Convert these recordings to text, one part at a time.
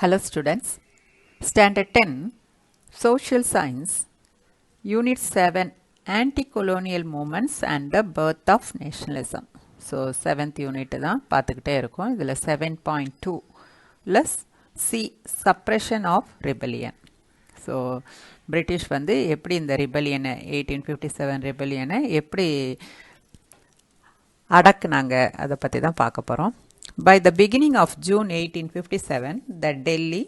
Hello students, Standard 10, Social Science, Unit 7, Anti-Colonial Movements and the Birth of Nationalism. So 7th unit தான் பார்த்துக்கிட்டே இருக்கோம். இதில் 7.2 less C, Suppression of Rebellion. So British வந்து எப்படி இந்த rebellion 1857 rebellion எப்படி அடக்குனாங்க அதை பற்றி தான் பார்க்க போகிறோம். By the beginning of June 1857, the Delhi,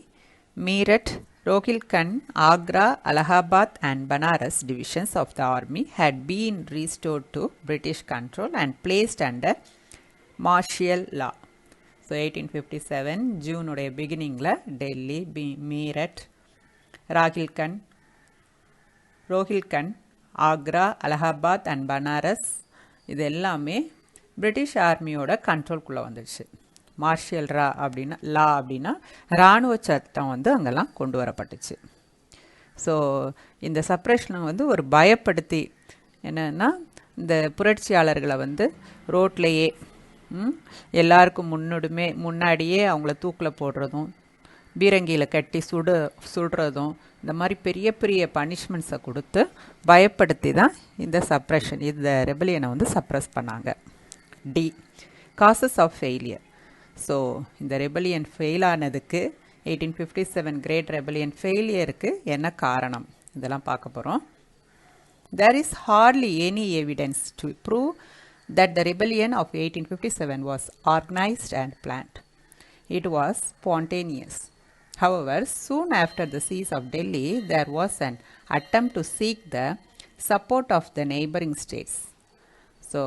Meerut, Rohilkhand, Agra, Allahabad and Banaras divisions of the army had been restored to British control and placed under martial law. So 1857 June உடைய beginningல Delhi, Meerut, Rohilkhand, Agra, Allahabad and Banaras இது எல்லாமே British ஆர்மியோட கண்ட்ரோல்குள்ளே வந்துடுச்சு. Martial லா அப்படின்னா இராணுவ சட்டம் வந்து அங்கெல்லாம் கொண்டு வரப்பட்டுச்சு. ஸோ இந்த சப்ரேஷனை வந்து ஒரு பயப்படுத்தி என்னென்னா இந்த புரட்சியாளர்களை வந்து ரோட்லேயே எல்லாருக்கும் முன்னாடியே அவங்கள தூக்கில் போடுறதும் பீரங்கியில் கட்டி சுடுறதும் இந்த மாதிரி பெரிய பெரிய பனிஷ்மெண்ட்ஸை கொடுத்து பயப்படுத்தி தான் இந்த சப்ரேஷன் இந்த ரெபலியனை வந்து சப்ரஸ் பண்ணாங்க. D. Causes of failure. So இந்த ரெபலியன் ஃபெயில் ஆனதுக்கு 1857 கிரேட் ரெபலியன் ஃபெயிலியருக்கு என்ன காரணம் இதெல்லாம் பார்க்க போகிறோம். There is hardly any evidence to prove that the rebellion of 1857 was organized and planned. It was spontaneous. However, soon after the siege of Delhi, there was an attempt to seek the support of the neighboring states. So,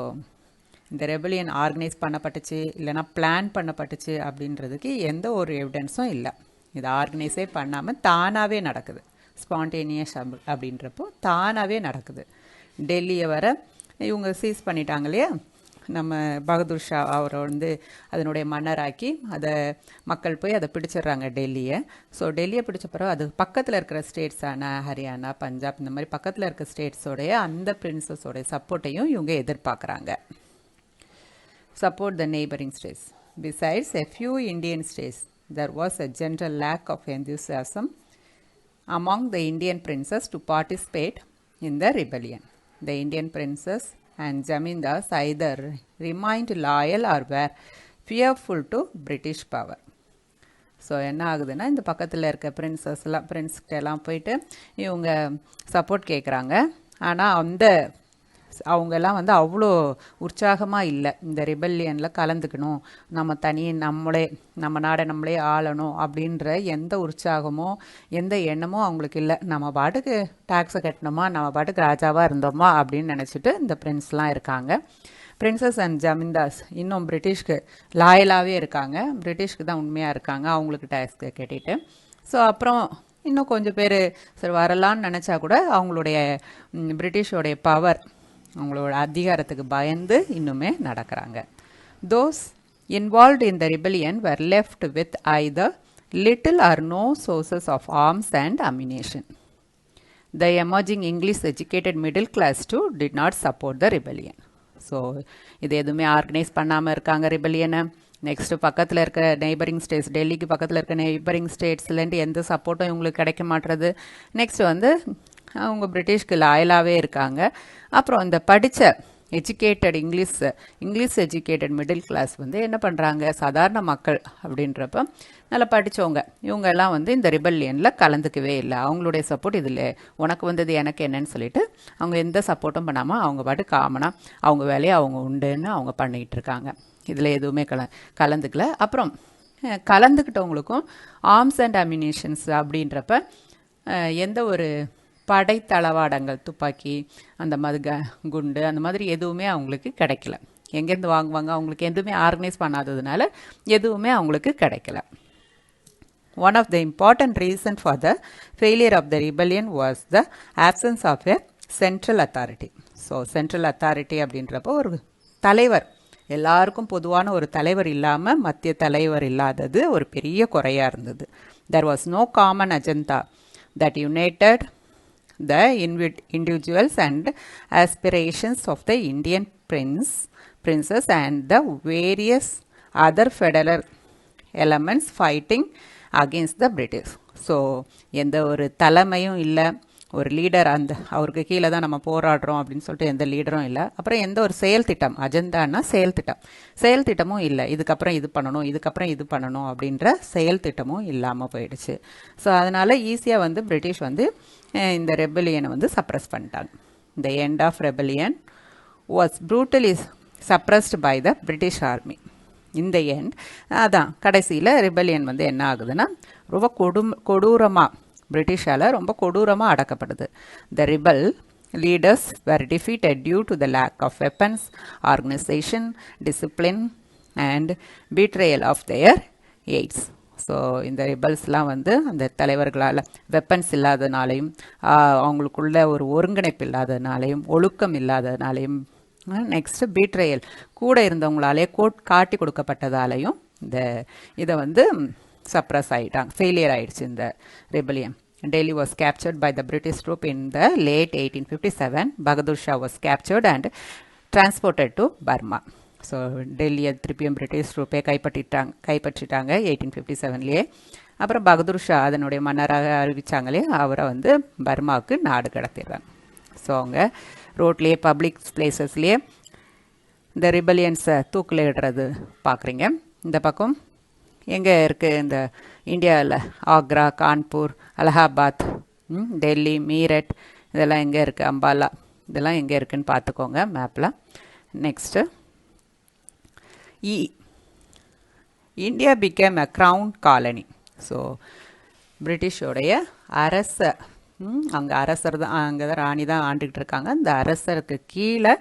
இந்த rebellion organise பண்ணப்பட்டுச்சு இல்லைனா plan பண்ணப்பட்டுச்சு அப்படின்றதுக்கு எந்த ஒரு எவிடன்ஸும் இல்லை. இதை ஆர்கனைஸே பண்ணாமல் தானாகவே நடக்குது. ஸ்பான்டேனியஸ் அப்படின்றப்போ தானாகவே நடக்குது. டெல்லியை வர இவங்க சீஸ் பண்ணிட்டாங்க இல்லையா, நம்ம பகதூர் ஷா அவரை வந்து அதனுடைய மன்னராக்கி அதை மக்கள் போய் அதை பிடிச்சிடுறாங்க டெல்லியை. ஸோ டெல்லியை பிடிச்ச பிறகு அது பக்கத்தில் இருக்கிற ஸ்டேட்ஸான ஹரியானா, பஞ்சாப் இந்த மாதிரி பக்கத்தில் இருக்கிற ஸ்டேட்ஸோடைய அந்த பிரின்சஸோடைய சப்போர்ட்டையும் இவங்க எதிர்பார்க்குறாங்க. Support the neighboring states. Besides a few Indian states, there was a general lack of enthusiasm among the Indian princes to participate in the rebellion. The Indian princes and Zamindars either remained loyal or were fearful to British power. So என்ன ஆகுதுன்னா இந்த பக்கத்தில் இருக்க பிரின்ஸ்கிட்டெல்லாம் போயிட்டு இவங்க support கேட்குறாங்க. ஆனால் அவங்கெல்லாம் வந்து அவ்வளோ உற்சாகமாக இல்லை. இந்த ரிபல்லியனில் கலந்துக்கணும், நம்ம நாடை நம்மளே ஆளணும் அப்படின்ற எந்த உற்சாகமோ எந்த எண்ணமோ அவங்களுக்கு இல்லை. நம்ம பாட்டுக்கு டேக்ஸை கட்டணுமா, நம்ம பாட்டுக்கு ராஜாவாக இருந்தோமா அப்படின்னு நினச்சிட்டு இந்த பிரின்ஸ்லாம் இருக்காங்க. பிரின்சஸ் அண்ட் ஜமீன்தார்ஸ் இன்னும் பிரிட்டிஷ்க்கு லாயலாகவே இருக்காங்க, பிரிட்டிஷ்க்கு தான் உண்மையாக இருக்காங்க அவங்களுக்கு டேக்ஸ் கட்டிட்டு. ஸோ அப்புறம் இன்னும் கொஞ்சம் பேர் சரி வரலான்னு நினச்சா கூட அவங்களுடைய பிரிட்டிஷோடைய பவர், அவங்களோட அதிகாரத்துக்கு பயந்து இன்னுமே நடக்கிறாங்க. Those involved in the rebellion were left with either little or no sources of arms and ammunition. The emerging English educated middle class too did not support the rebellion. So இது எதுவுமே organise பண்ணாமல் இருக்காங்க ரிபெலியனை. Next பக்கத்தில் இருக்க neighbouring states, டெல்லிக்கு பக்கத்தில் இருக்க neighbouring ஸ்டேட்ஸ்லேருந்து எந்த சப்போர்ட்டும் இவங்களுக்கு கிடைக்க மாட்டுறது. நெக்ஸ்ட் வந்து அவங்க பிரிட்டிஷ்க்கு லாயலாகவே இருக்காங்க. அப்புறம் இந்த படித்த educated English educated middle class வந்து என்ன பண்ணுறாங்க, சாதாரண மக்கள் அப்படின்றப்ப நல்லா படித்தவங்க இவங்க எல்லாம் வந்து இந்த ரிபல்லியனில் கலந்துக்கவே இல்லை. அவங்களுடைய சப்போர்ட் இதில் உனக்கு வந்தது எனக்கு என்னன்னு சொல்லிட்டு அவங்க எந்த சப்போர்ட்டும் பண்ணாமல் அவங்க பாட்டு காமனாக அவங்க வேலையை அவங்க உண்டுன்னு அவங்க பண்ணிக்கிட்டு இருக்காங்க. இதில் எதுவுமே கலந்துக்கல. அப்புறம் கலந்துக்கிட்டவங்களுக்கும் ஆர்ம்ஸ் அண்ட் அம்யூனிஷன்ஸ் அப்படின்றப்ப எந்த ஒரு படைத்தளவாடங்கள், துப்பாக்கி, அந்த மாதிரி குண்டு அந்த மாதிரி எதுவுமே அவங்களுக்கு கிடைக்கல. எங்கேருந்து வாங்குவாங்க, அவங்களுக்கு எதுவுமே ஆர்கனைஸ் பண்ணாததுனால எதுவுமே அவங்களுக்கு கிடைக்கல. One of the important reasons for the failure of the rebellion was the absence of a central authority. So central authority அப்படின்றப்போ ஒரு தலைவர், எல்லாருக்கும் பொதுவான ஒரு தலைவர் இல்லாமல் மத்திய தலைவர் இல்லாதது ஒரு பெரிய குறையாக இருந்தது. There was no common agenda that united the individuals and aspirations of the Indian princes and the various other federal elements fighting against the British. So எந்த ஒரு தலைமையும் இல்லை, ஒரு லீடர் அந்த அவருக்கு கீழே தான் நம்ம போராடுறோம் அப்படின்னு சொல்லிட்டு எந்த லீடரும் இல்லை. அப்புறம் எந்த ஒரு செயல் திட்டம், அஜெண்டான்னா செயல் திட்டமும் இல்லை. இதுக்கப்புறம் இது பண்ணணும், இதுக்கப்புறம் இது பண்ணணும் அப்படின்ற செயல் திட்டமும் இல்லாமல் போயிடுச்சு. ஸோ அதனால் ஈஸியாக வந்து பிரிட்டிஷ் வந்து இந்த ரெபெலியனை வந்து சப்ரஸ் பண்ணிட்டாங்க. இந்த end of rebellion was brutally suppressed by the British army. இந்த எண்ட் அதான் கடைசியில் ரிபெலியன் வந்து என்ன ஆகுதுன்னா ரொம்ப கொடூரமாக பிரிட்டிஷால் ரொம்ப கொடூரமாக அடக்கப்படுது. The rebel leaders were defeated due to the lack of weapons, organization, discipline and betrayal of their aides. So இந்த ரிபல்ஸ்லாம் வந்து அந்த தலைவர்களால் வெப்பன்ஸ் இல்லாதனாலையும் அவங்களுக்குள்ள ஒரு ஒருங்கிணைப்பு இல்லாதனாலையும் ஒழுக்கம் இல்லாதனாலையும் நெக்ஸ்ட்டு பீட்ரயல் கூட இருந்தவங்களாலே காட்டி கொடுக்கப்பட்டதாலையும் இதை வந்து சப்ரஸ் ஆகிட்டாங்க, ஃபெயிலியர் ஆகிடுச்சு இந்த rebellion. Delhi was captured by the British troop in the late 1857. Bahadur Shah was captured and transported to Burma. So டெல்லியை திருப்பியும் பிரிட்டிஷ் ட்ரூப்பே கைப்பற்றிட்டாங்க 1857லேயே. அப்புறம் பகதூர் ஷா அதனுடைய மன்னராக அறிவித்தாங்களே, அவரை வந்து பர்மாவுக்கு நாடு கடத்திடுறாங்க. ஸோ அவங்க ரோட்லேயே பப்ளிக் பிளேசஸ்லேயே இந்த ரிபலியன்ஸை தூக்கிலிடுறது பார்க்குறீங்க. இந்த பக்கம் எங்கே இருக்குது இந்த இந்தியாவில் ஆக்ரா, கான்பூர், அலகாபாத், டெல்லி, மீரட் இதெல்லாம் எங்கே இருக்குது, அம்பாலா இதெல்லாம் எங்கே இருக்குதுன்னு பார்த்துக்கோங்க மேப்பில். Next India became a crown colony. So பிரிட்டிஷோடைய அங்கே அரசர் தான், அங்கே தான் ராணி தான் ஆண்டுகிட்டு இருக்காங்க. அந்த அரசருக்கு கீழே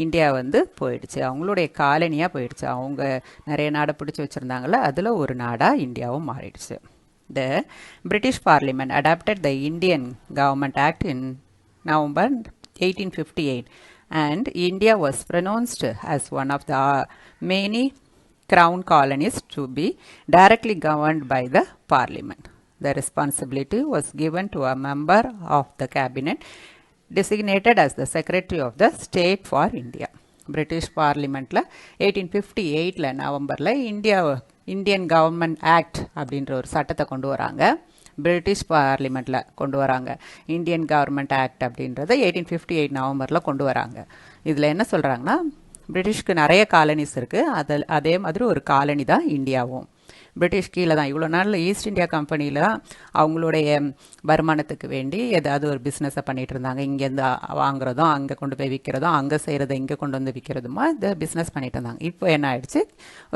இந்தியா வந்து போயிடுச்சு, அவங்களுடைய காலனியாக போயிடுச்சு. அவங்க நிறைய நாடை பிடிச்சி வச்சுருந்தாங்கள, அதில் ஒரு நாடாக இந்தியாவும் மாறிடுச்சு. The British parliament adopted the Indian government act in November 1858 and India was pronounced as one of the many crown colonies to be directly governed by the parliament. The responsibility was given to a member of the cabinet designated as the Secretary of the State for India. British Parliament 1858 நவம்பரில் Indian government act அப்படின்ற ஒரு சட்டத்தை கொண்டு வராங்க. British பார்லிமெண்ட்டில் கொண்டு வராங்க. Indian government act அப்படின்றத 1858 நவம்பரில் கொண்டு வராங்க. இதில் என்ன சொல்கிறாங்கன்னா, பிரிட்டிஷ்க்கு நிறைய காலனிஸ் இருக்குது, அதே மாதிரி ஒரு காலனி தான் இந்தியாவும். பிரிட்டிஷ் கீழே தான் இவ்வளோ நாள் ஈஸ்ட் இந்தியா கம்பெனியில் அவங்களுடைய வருமானத்துக்கு வேண்டி ஏதாவது ஒரு பிஸ்னஸை பண்ணிகிட்டு இருந்தாங்க. இங்கேருந்து வாங்குறதும் அங்கே கொண்டு போய் விற்கிறதும், அங்கே செய்கிறத இங்கே கொண்டு வந்து விற்கிறதுமா இந்த பிஸ்னஸ் பண்ணிகிட்டு இருந்தாங்க. இப்போ என்ன ஆயிடுச்சு,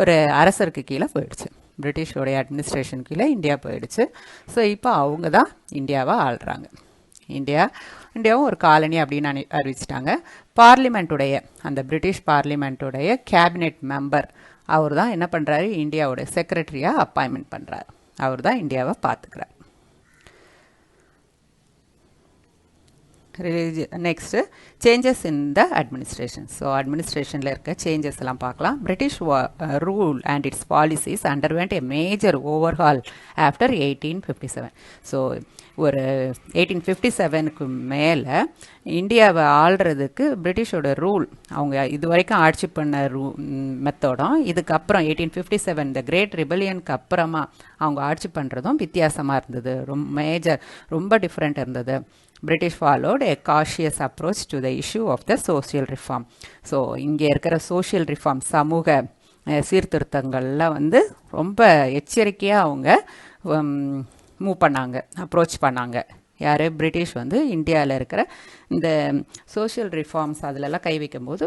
ஒரு அரசருக்கு கீழே போயிடுச்சு, பிரிட்டிஷோடைய அட்மினிஸ்ட்ரேஷன் கீழே இந்தியா போயிடுச்சு. ஸோ இப்போ அவங்க தான் இந்தியாவை ஆள்றாங்க. இந்தியாவும் ஒரு காலனி அப்படின்னு அறிவிச்சிட்டாங்க. பார்லிமெண்ட்டுடைய அந்த பிரிட்டிஷ் பார்லிமெண்ட்டுடைய கேபினெட் மெம்பர் அவர் தான் என்ன பண்ணுறாரு, இந்தியாவோட செக்ரட்டரியாக அப்பாயின்மெண்ட் பண்ணுறாரு. அவர் தான் இந்தியாவை பார்த்துக்கிறார். Next changes in the administration. So அட்மினிஸ்ட்ரேஷனில் இருக்க சேஞ்சஸ் எல்லாம் பார்க்கலாம். British rule and its policies underwent a major overhaul after 1857. So ஒரு 1857க்கு மேலே இந்தியாவை ஆள்றதுக்கு பிரிட்டிஷோட ரூல், அவங்க இது வரைக்கும் ஆட்சி பண்ண மெத்தடும் இதுக்கப்புறம் 1857 இந்த கிரேட் ரிபலியனுக்கு அப்புறமா அவங்க ஆட்சி பண்ணுறதும் வித்தியாசமாக இருந்தது. ரொம்ப டிஃப்ரெண்ட் இருந்தது. British followed a cautious approach to the issue of the social reform. So இங்கே இருக்கிற சோஷியல் ரிஃபார்ம், சமூக சீர்திருத்தங்கள்லாம் வந்து ரொம்ப எச்சரிக்கையாக அவங்க அப்ரோச் பண்ணாங்க. யார், பிரிட்டிஷ் வந்து இந்தியாவில் இருக்கிற இந்த சோஷியல் ரிஃபார்ம்ஸ் அதிலெல்லாம் கை வைக்கும்போது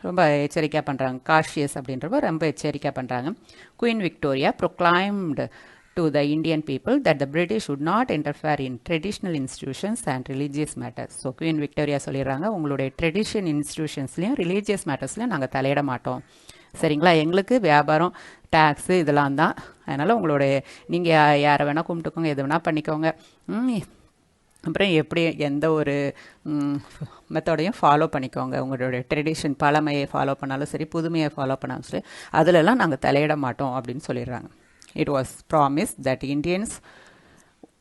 ரொம்ப எச்சரிக்கையாக பண்ணுறாங்க. காஷியஸ் அப்படின்றப்ப ரொம்ப எச்சரிக்கையாக பண்ணுறாங்க. Queen Victoria proclaimed to the Indian people that the British would not interfere in traditional institutions and religious matters. So queen Victoria சொல்லிடுறாங்க, உங்களுடைய ட்ரெடிஷன் இன்ஸ்டிடியூஷன்ஸ்லையும் ரிலீஜியஸ் மேட்டர்ஸ்லையும் நாங்கள் தலையிட மாட்டோம், சரிங்களா? எங்களுக்கு வியாபாரம், டேக்ஸு இதெல்லாம் தான். அதனால் உங்களுடைய நீங்கள் யாரை வேணால் கும்பிட்டுக்கோங்க, எது வேணால் பண்ணிக்கோங்க. அப்புறம் எப்படி எந்த ஒரு மெத்தடையும் ஃபாலோ பண்ணிக்கோங்க, உங்களுடைய ட்ரெடிஷன் பழமையை ஃபாலோ பண்ணாலும் சரி, புதுமையை ஃபாலோ பண்ணாலும் சரி, அதிலெல்லாம் நாங்கள் தலையிட மாட்டோம் அப்படின்னு சொல்லிடுறாங்க. It was promised that Indians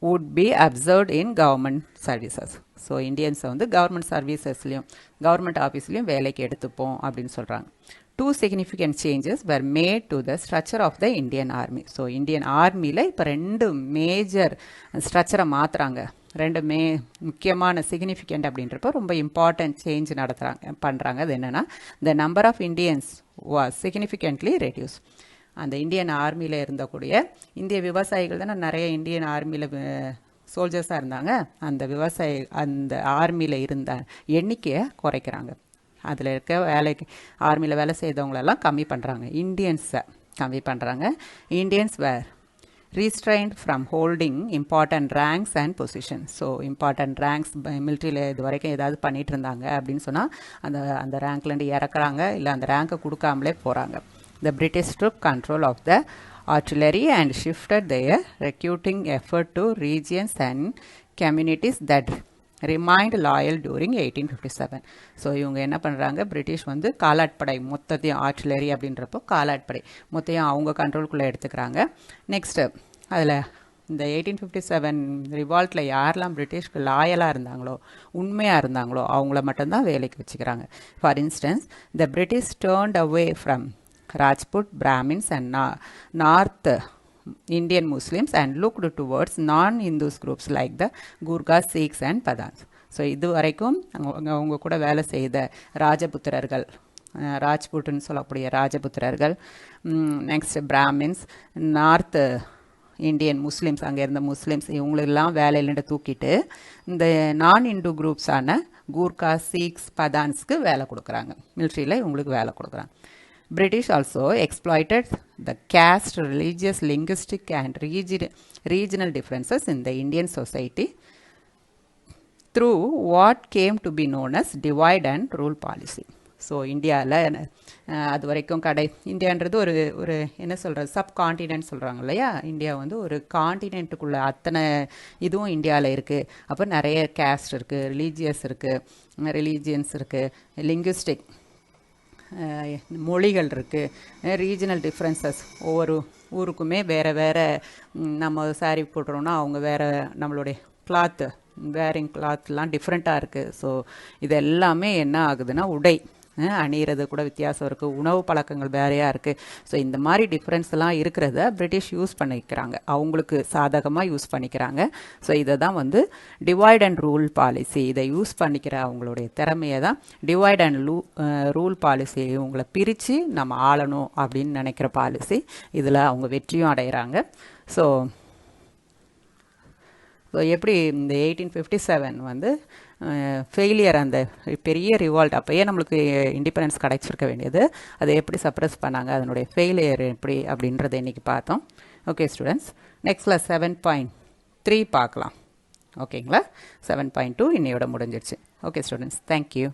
would be observed in government services. So இந்தியன்ஸை வந்து கவர்மெண்ட் சர்வீசஸ்லையும் கவர்மெண்ட் ஆஃபீஸ்லையும் வேலைக்கு எடுத்துப்போம் அப்படின்னு சொல்கிறாங்க. two significant changes were made to the structure of the Indian Army. So Indian Army ல இப்போ ரெண்டு மேஜர் ஸ்ட்ரக்சரை மாற்றுறாங்க. ரெண்டு முக்கியமான சிக்னிஃபிகண்ட் அப்படின்றப்போ ரொம்ப இம்பார்ட்டன்ட் சேஞ்ச் பண்ணுறாங்க. அது என்னென்னா the number of Indians was significantly reduced. அந்த இந்தியன் ஆர்மியில் இருந்தக்கூடிய இந்திய விவசாயிகள் தானே நிறைய இந்தியன் ஆர்மியில் சோல்ஜர்ஸாக இருந்தாங்க. அந்த ஆர்மியில் இருந்த எண்ணிக்கையை குறைக்கிறாங்க. அதில் இருக்க ஆர்மியில் வேலை செய்தவங்களெல்லாம் கம்மி பண்ணுறாங்க. இந்தியன்ஸை கம்மி பண்ணுறாங்க. Indians were restrained from holding important ranks and positions. So important ranks மிலிட்ரியில் இது வரைக்கும் ஏதாவது பண்ணிகிட்டு இருந்தாங்க அப்படின்னு சொன்னால் அந்த ரேங்க்லேருந்து இறக்குறாங்க, இல்லை அந்த ரேங்க்கை கொடுக்காமலே போகிறாங்க. The British took control of the artillery and shifted their recruiting effort to regions and communities that remained loyal during 1857. So இவங்க என்ன பண்ணுறாங்க, பிரிட்டிஷ் வந்து காலாட்படை மொத்தத்தையும் ஆர்ட்டிலரி அப்படின்றப்போ காலாட்படை மொத்தையும் அவங்க கண்ட்ரோல்குள்ளே எடுத்துக்கிறாங்க. நெக்ஸ்ட்டு அதில் இந்த 1857 ரிவால்ட்டில் யாரெல்லாம் பிரிட்டிஷ்க்கு லாயலாக இருந்தாங்களோ உண்மையாக இருந்தாங்களோ அவங்கள மட்டும்தான் வேலைக்கு வச்சுக்கிறாங்க. For instance the British turned away from Rajput, Brahmins and North Indian Muslims and looked towards non-Hindus groups like the Gurkhas, Sikhs and Pathans. So இது வரைக்கும் அவங்க கூட வேலை செய்த ராஜபுத்திரர்கள், ராஜ்புட்டுன்னு சொல்லக்கூடிய ராஜபுத்திரர்கள், next Brahmins, north Indian Muslims, அங்கே இருந்த முஸ்லீம்ஸ், இவங்களெல்லாம் வேலையிலேருந்து தூக்கிட்டு இந்த நான் இந்து குரூப்ஸான கூர்கா, சீக்ஸ், பதான்ஸ்க்கு வேலை கொடுக்குறாங்க. மிலிட்ரியில் இவங்களுக்கு வேலை கொடுக்குறாங்க. British also exploited the caste, religious, linguistic and regional differences in the Indian society through what came to be known as divide and rule policy. So இந்தியாவில் அது வரைக்கும் இந்தியான்றது ஒரு என்ன சொல்கிறது, சப் காண்டினென்ட் சொல்கிறாங்க இல்லையா. இந்தியா வந்து ஒரு காண்டினென்ட்டுக்குள்ளே அத்தனை இதுவும் இந்தியாவில் இருக்குது. அப்போ நிறைய கேஸ்ட் இருக்குது, ரிலீஜியஸ் இருக்குது, ரிலீஜியன்ஸ் இருக்குது, லிங்குவிஸ்டிக் மொழிகள் இருக்குது, ரீஜனல் டிஃப்ரென்சஸ், ஒவ்வொரு ஊருக்குமே வேறு நம்ம சாரீ போட்டுறோன்னா அவங்க வேறு, நம்மளுடைய கிளாத்து வேரிங் கிளாத்லாம் டிஃப்ரெண்ட்டாக இருக்குது. ஸோ இது எல்லாமே என்ன ஆகுதுன்னா உடை அணிகிறது கூட வித்தியாசம் இருக்குது, உணவு பழக்கங்கள் வேறையாக இருக்குது. ஸோ இந்த மாதிரி டிஃப்ரென்ஸ்லாம் இருக்கிறத பிரிட்டிஷ் யூஸ் பண்ணிக்கிறாங்க, அவங்களுக்கு சாதகமாக யூஸ் பண்ணிக்கிறாங்க. ஸோ இதை தான் வந்து டிவைட் அண்ட் ரூல் பாலிசி, இதை யூஸ் பண்ணிக்கிற அவங்களுடைய திறமையை தான் டிவைட் அண்ட் ரூல் பாலிசி, இவங்களை பிரித்து நம்ம ஆளணும் அப்படின்னு நினைக்கிற பாலிசி. இதில் அவங்க வெற்றியும் அடைகிறாங்க. ஸோ எப்படி இந்த 1857 வந்து ஃபெயிலியர், அந்த பெரிய ரிவால்ட், அப்போயே நம்மளுக்கு இண்டிபெண்டன்ஸ் கிடைச்சிருக்க வேண்டியது, அதை எப்படி சப்ரஸ் பண்ணாங்க, அதனுடைய ஃபெயிலியர் எப்படி அப்படின்றத இன்றைக்கி பார்த்தோம். ஓகே ஸ்டூடெண்ட்ஸ், நெக்ஸ்ட்டில் 7.3 பார்க்கலாம். ஓகேங்களா, 7.2 இன்னையோட முடிஞ்சிடுச்சு. Okay students, thank you.